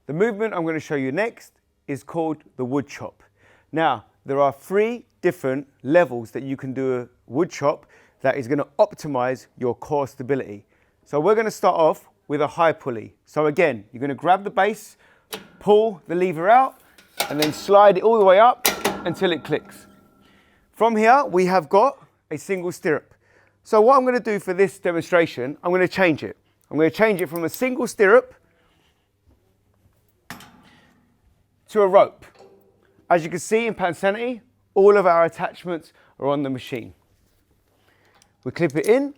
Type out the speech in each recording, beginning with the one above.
The movement I'm going to show you next is called the wood chop. Now, there are 3 different levels that you can do a wood chop that is going to optimize your core stability. So we're going to start off with a high pulley. So again, you're going to grab the base, pull the lever out, and then slide it all the way up until it clicks. From here, we have got a single stirrup. So what I'm going to do for this demonstration, I'm going to change it. I'm going to change it from a single stirrup to a rope. As you can see in Pansanity, all of our attachments are on the machine. We clip it in,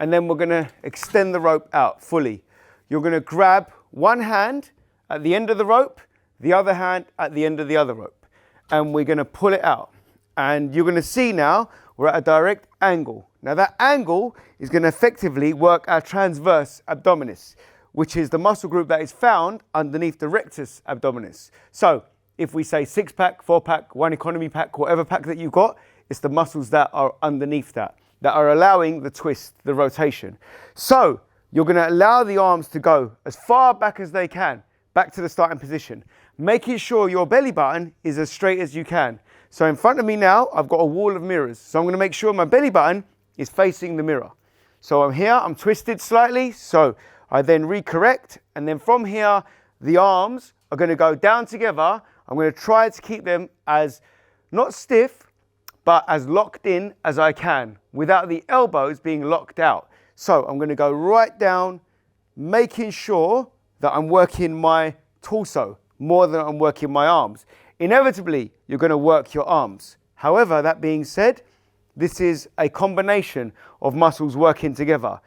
and then we're going to extend the rope out fully. You're going to grab one hand at the end of the rope, the other hand at the end of the other rope, and we're going to pull it out. And you're going to see now we're at a direct angle. Now that angle is going to effectively work our transverse abdominis, which is the muscle group that is found underneath the rectus abdominis. So if we say 6-pack, 4-pack, 1 economy pack, whatever pack that you've got, it's the muscles that are underneath that are allowing the twist, the rotation. So you're going to allow the arms to go as far back as they can, back to the starting position, making sure your belly button is as straight as you can. So in front of me now, I've got a wall of mirrors. So I'm going to make sure my belly button is facing the mirror. So I'm here, I'm twisted slightly, so I then recorrect, and then from here, the arms are going to go down together. I'm going to try to keep them as, not stiff, but as locked in as I can, without the elbows being locked out. So I'm going to go right down, making sure that I'm working my torso more than I'm working my arms. Inevitably, you're going to work your arms. However, that being said, this is a combination of muscles working together.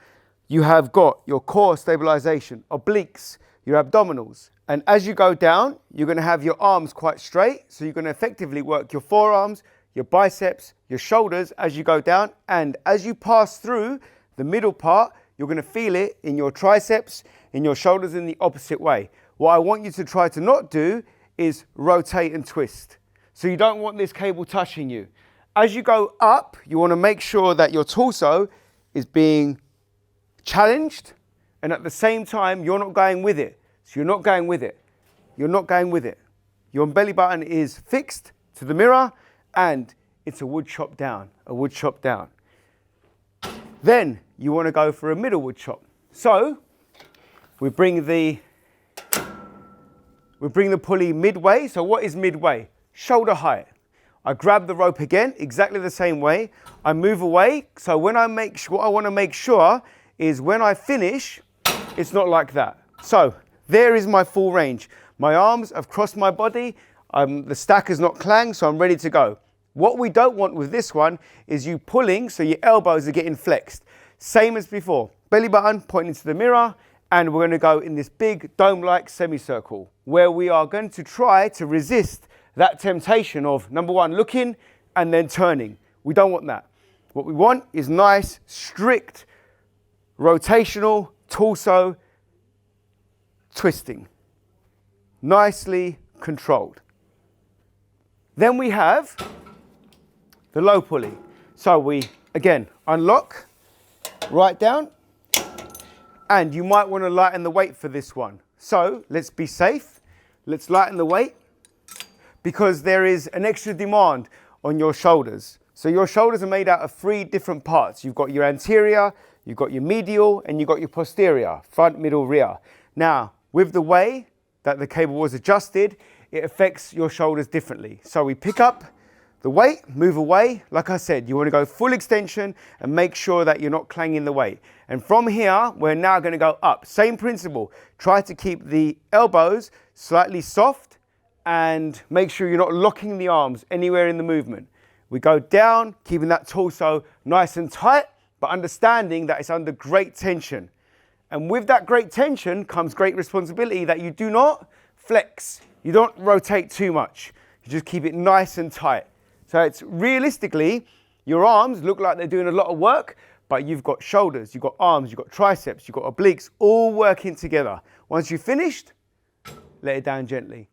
You have got your core stabilization, obliques, your abdominals. And as you go down, you're going to have your arms quite straight. So you're going to effectively work your forearms, your biceps, your shoulders as you go down. And as you pass through the middle part, you're going to feel it in your triceps, in your shoulders in the opposite way. What I want you to try to not do is rotate and twist. So you don't want this cable touching you. As you go up, you want to make sure that your torso is being challenged, and at the same time, you're not going with it. So you're not going with it. You're not going with it. Your belly button is fixed to the mirror, and it's a wood chop down, a wood chop down. Then you want to go for a middle wood chop. So we bring the pulley midway. So what is midway? Shoulder height. I grab the rope again, exactly the same way. I move away. So when I what I want to make sure is when I finish, it's not like that. So there is my full range. My arms have crossed my body. The stack has not clanged, so I'm ready to go. What we don't want with this one is you pulling, so your elbows are getting flexed. Same as before. Belly button pointing to the mirror, and we're going to go in this big dome-like semicircle where we are going to try to resist that temptation of, number one, looking and then turning. We don't want that. What we want is nice, strict, rotational torso twisting. Nicely controlled. Then we have the low pulley. So we, again, unlock, right down, and you might want to lighten the weight for this one. So let's be safe. Let's lighten the weight, because there is an extra demand on your shoulders. So your shoulders are made out of 3 different parts. You've got your anterior, you've got your medial, and you've got your posterior, front, middle, rear. Now, with the way that the cable was adjusted, it affects your shoulders differently. So we pick up the weight, move away. Like I said, you want to go full extension and make sure that you're not clanging the weight. And from here, we're now going to go up. Same principle. Try to keep the elbows slightly soft and make sure you're not locking the arms anywhere in the movement. We go down, keeping that torso nice and tight, but understanding that it's under great tension. And with that great tension comes great responsibility that you do not flex. You don't rotate too much. You just keep it nice and tight. So it's realistically, your arms look like they're doing a lot of work, but you've got shoulders, you've got arms, you've got triceps, you've got obliques, all working together. Once you've finished, let it down gently.